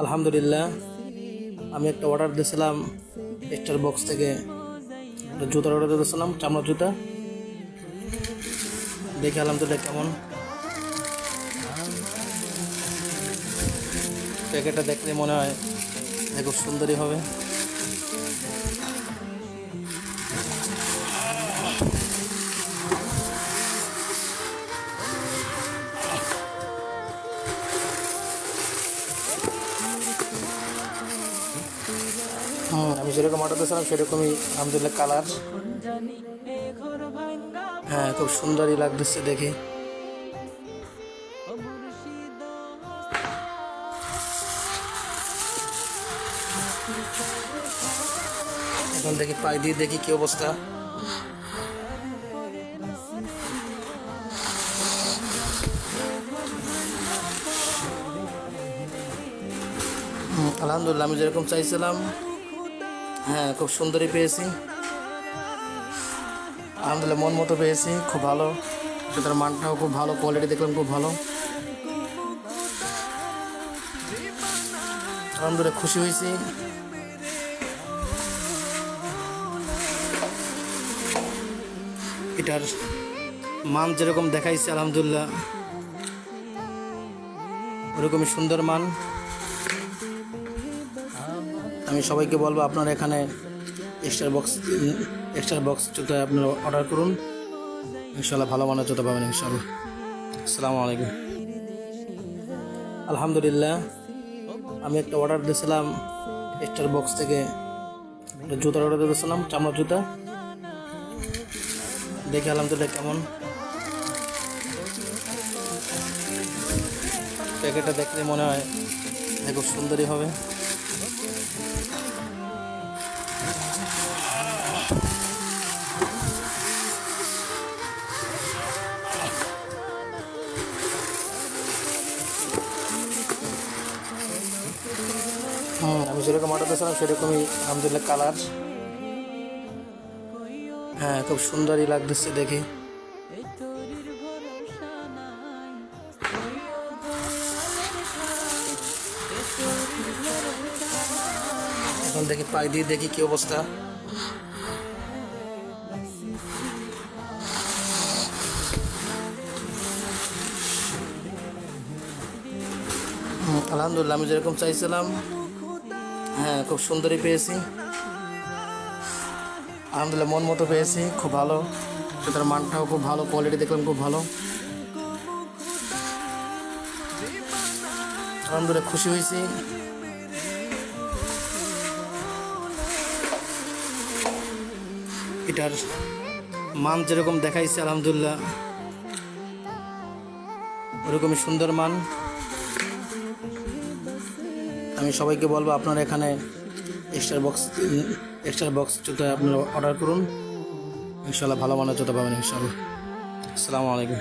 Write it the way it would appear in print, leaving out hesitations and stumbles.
আলহামদুলিল্লাহ, আমি একটা অর্ডার দিয়েছিলাম স্টার বক্স থেকে। জুতার অর্ডার দিয়েছিলাম, চামড়া জুতা। দেখে আলহামদুলিল্লাহ কেমন প্যাকেটটা দেখলে মনে হয় খুব সুন্দরই হবে। আমি যেরকম অর্ডার দিয়েছিলাম সেরকমই আলহামদুলিল্লাহ কালার। হ্যাঁ, খুব সুন্দরই লাগতেছে দেখে। এখন দেখি পাই দিয়ে দেখি কি অবস্থা। আলহামদুলিল্লাহ, আমি যেরকম চাইছিলাম হ্যাঁ খুব সুন্দরই পেয়েছি। আলহামদুলিল্লাহ, মন মতো পেয়েছি, খুব ভালো। সেটার মানটাও খুব ভালো, কোয়ালিটি দেখলাম খুব ভালো। আলহামদুলিল্লাহ, খুশি হয়েছি। এটার মান যেরকম দেখাইছে আলহামদুলিল্লাহ ওরকমই সুন্দর মান। আমি সবাইকে বলবো আপনারা এখানে এক্সট্রা বক্স জুতা আপনারা অর্ডার করুন, ইনশাল্লাহ ভালো মানের জুতা পাবেন ইনশাল্লাহ। আসসালামু আলাইকুম। আলহামদুলিল্লাহ, আমি একটা অর্ডার দিয়েছিলাম স্টার বক্স থেকে। জুতার অর্ডার দিয়েছিলাম, চামড়া জুতা। দেখে আলহামদুলিল্লাহ কেমন প্যাকেটটা দেখলে মনে হয় খুব সুন্দরই হবে। আমি যেরকম অর্ডার দিয়েছিলাম সেরকমই আলহামদুলিল্লাহ কালার। হ্যাঁ, খুব সুন্দরই লাগতেছে দেখে। এখন দেখি পাই দিয়ে দেখি কি অবস্থা। আলহামদুলিল্লাহ, আমি যেরকম চাইছিলাম হ্যাঁ খুব সুন্দরই পেয়েছি। আলহামদুলিল্লাহ, মন মতো পেয়েছি, খুব ভালো। সেটার মানটাও খুব ভালো, কোয়ালিটি দেখলাম খুব ভালো। আলহামদুলিল্লাহ, খুশি হয়েছি। এটার মান যেরকম দেখাইছে আলহামদুলিল্লাহ ওরকমই সুন্দর মান। আমি সবাইকে বলবো আপনারা এখানে এক্সট্রা বক্স জুতা আপনারা অর্ডার করুন, ইনশাল্লাহ ভালো মানের জুতা পাবেন ইনশাল্লাহ। আসসালামু আলাইকুম।